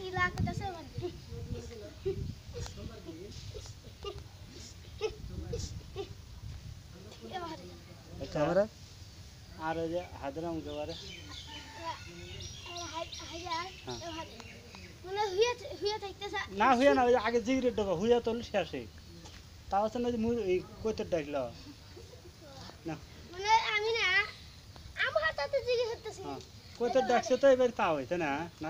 ইলা কইতাছে ক্যামেরা আর ওই যে হাদরাম গোবারে মানে হুইয়া থাকতেছে না হুইয়া না ওই আগে জিগরে ডবা হুইয়া তো শেষে তাও আছে না এই কইতে ডাকলো না মানে আমি না আমার হাতে জিগে হতেছে কইতে ডাকছে তো এবার তাও হইছে না না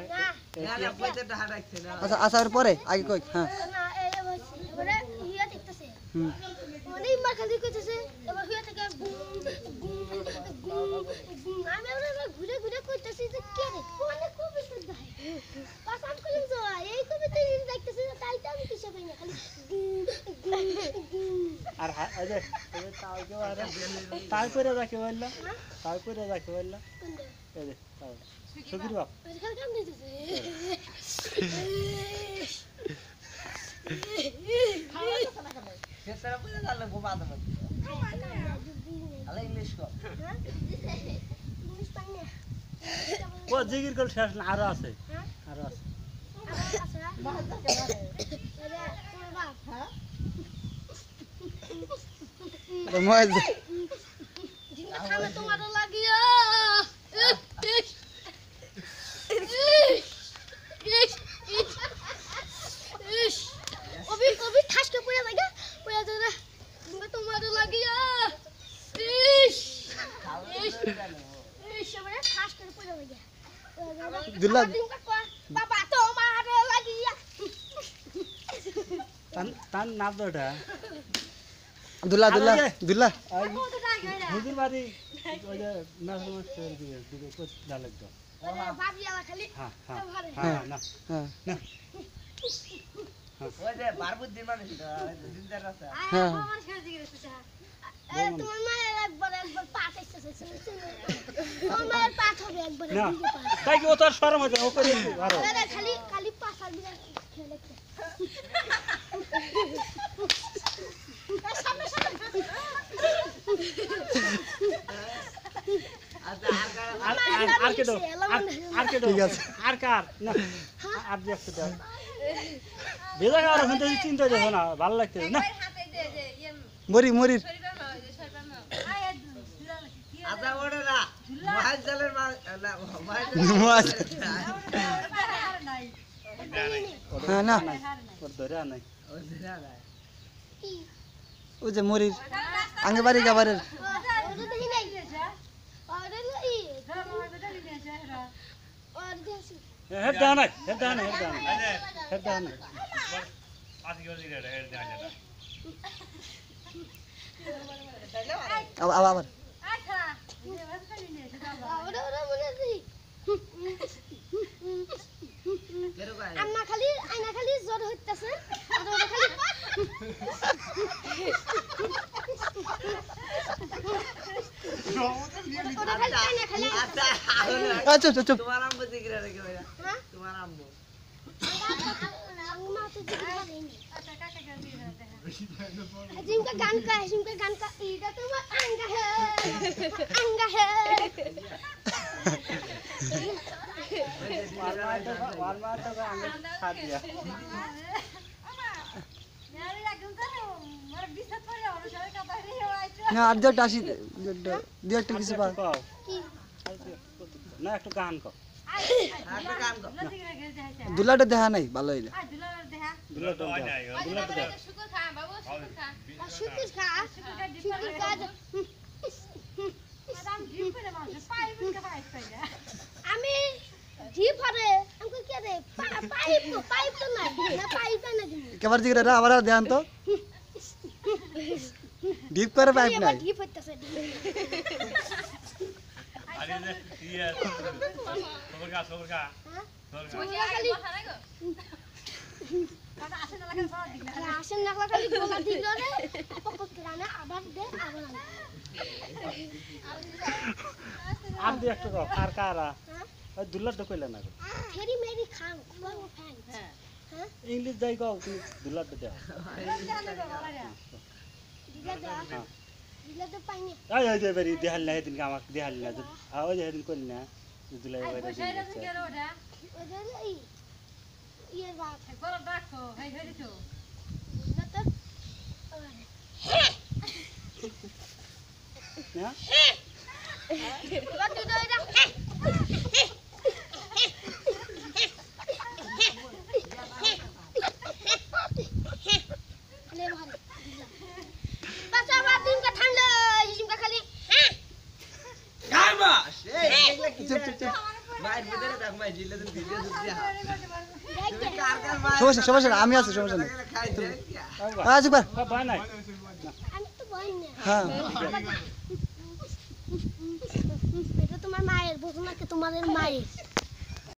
না কইতে ডাকছে না আচ্ছা আসার পরে আগে কই হ্যাঁ না এবারে হুইয়া থাকতেছে মানে ইমার খালি কইতেছে এবার হুইয়া থেকে আমি এবার ঘুরে ঘুরে কইতেছি যে কে রে কোনে কবিতা দেয় পাসাম কইম তো এই কবিতা দেখতেছি তাই তো আমি কিছু কই না খালি আর এই যে তাও কে আর তাই করে রাখে বললা তাই করে রাখে বললা এই যে তাও সুগির বাপ খালি কাম দিতেছে সেটা বুঝা গেল গোবা দাও আলা ইংলিশ কো ইংলিশ পাই না ও জিগির কল শেষ না আরো আছে আরো আছে মোবাইল তোমার লাগিয়া কবি কবি ঠাসকে পড়ে লাগে পড়ে যাবে তোমার লাগিয়া সবাই ঠাসকে পড়ে লাগে দুল্লা বাবা তোমার লাগিয়া তান নাম দোটা দুল্লা দুল্লা দুল্লা হুজুর বাড়ি ওই যে নাজমুল দিয়ে দিকে কত ডাল একদম বাবি আলা খালি হ্যাঁ হ্যাঁ হ্যাঁ না হ্যাঁ না ওই যে বারবুদ্দিন মানুষ জিন্দার আছে হ্যাঁ তোমার মায়ের একবার পাঠ এসেছে তোমার মায়ের পাঠ হবে একবার না তাই কি ও তোর শরম হচ্ছে ও করে আরো খালি খালি পাঠ আর বিনা খেলে সামনে সামনে আর কে দাও আর কে দাও ঠিক আছে আর কার না আর দেখতে দাও বেজা আর হতে চিন্তা দেখো না ভালো লাগছে না মরি মরির আদা ওড়ে না মহাজ জালের না মহাজ মোবাইল হ্যাঁ না ওর ধরে নাই ওই দিনা না ওই যে মরির আগে বাড়ি গাবারের ওটা দেখি নাই ওটা ই আর দেখি head down head down head down head down আবার আবার ওটা ওটা মনে আছে কেরো গায় আয়না খালি জ্বর হইতাছে আর ওটা খালি ওটা খালি আয়না খালি আচ্ছা চুপ চুপ তোমার আম্মু জিগরা রেখে ভাইয়া হ্যাঁ তোমার আম্মু মা তো জিমকা গান কা ইটা তোমার আঙ্গা হে ওয়ার মার তো আমি সাথ দিয়া না আর দুটো আসি দু একটা কিছু পা কি না একটু গান কর একটা গান কর দুলাটা দেখা নাই ভালো হইলে দুলাটো দুলাটো শুকুর খা আমি জিপ হরে আমাকে কে রে পাইপ তো না পাইপ না দিন কেবার দিকে রে আবার ধ্যান তো ডিপ করে পাইপ নাই জিপ হইতাছে আরে যে ইয়া সবর কা খালি আসেন না খালি গোলা দিল রে পকট রানা আবার দে আবার আর দি একটু কর আর কারা ওই দুলাটো কইলা না ফেরি মেরি খান কোন ফ্যান হ্যাঁ ইংলিশ যাই কও তুমি দুলাটো দাও দিলে তো পাইনি আই আই বেরি দেহাল না দিন আমাক দেহাল না ওই যে দিন কইল না দুলাই বাইরে ওদের এই ইয়ে বাপ বড় ডাকো হেই হেই তো না তো না বাকি তো এটা ले मार बस अब दिन का ठंडा इसका खाली গাইবাস এই দেখলে কি চুপ চুপ চুপ মায়ের ভিতরে দেখ মাই জিলে দিন ভিডিও দিছি তুমি देख কার কার মায়ের সমস্যা না, আমি আছি, সমস্যা নেই। খাইছে চুপ কর। ভয় নাই আমি তো বই না হ্যাঁ এটা তোমার মায়ের বুঝো না কি তোমাদের মায়ের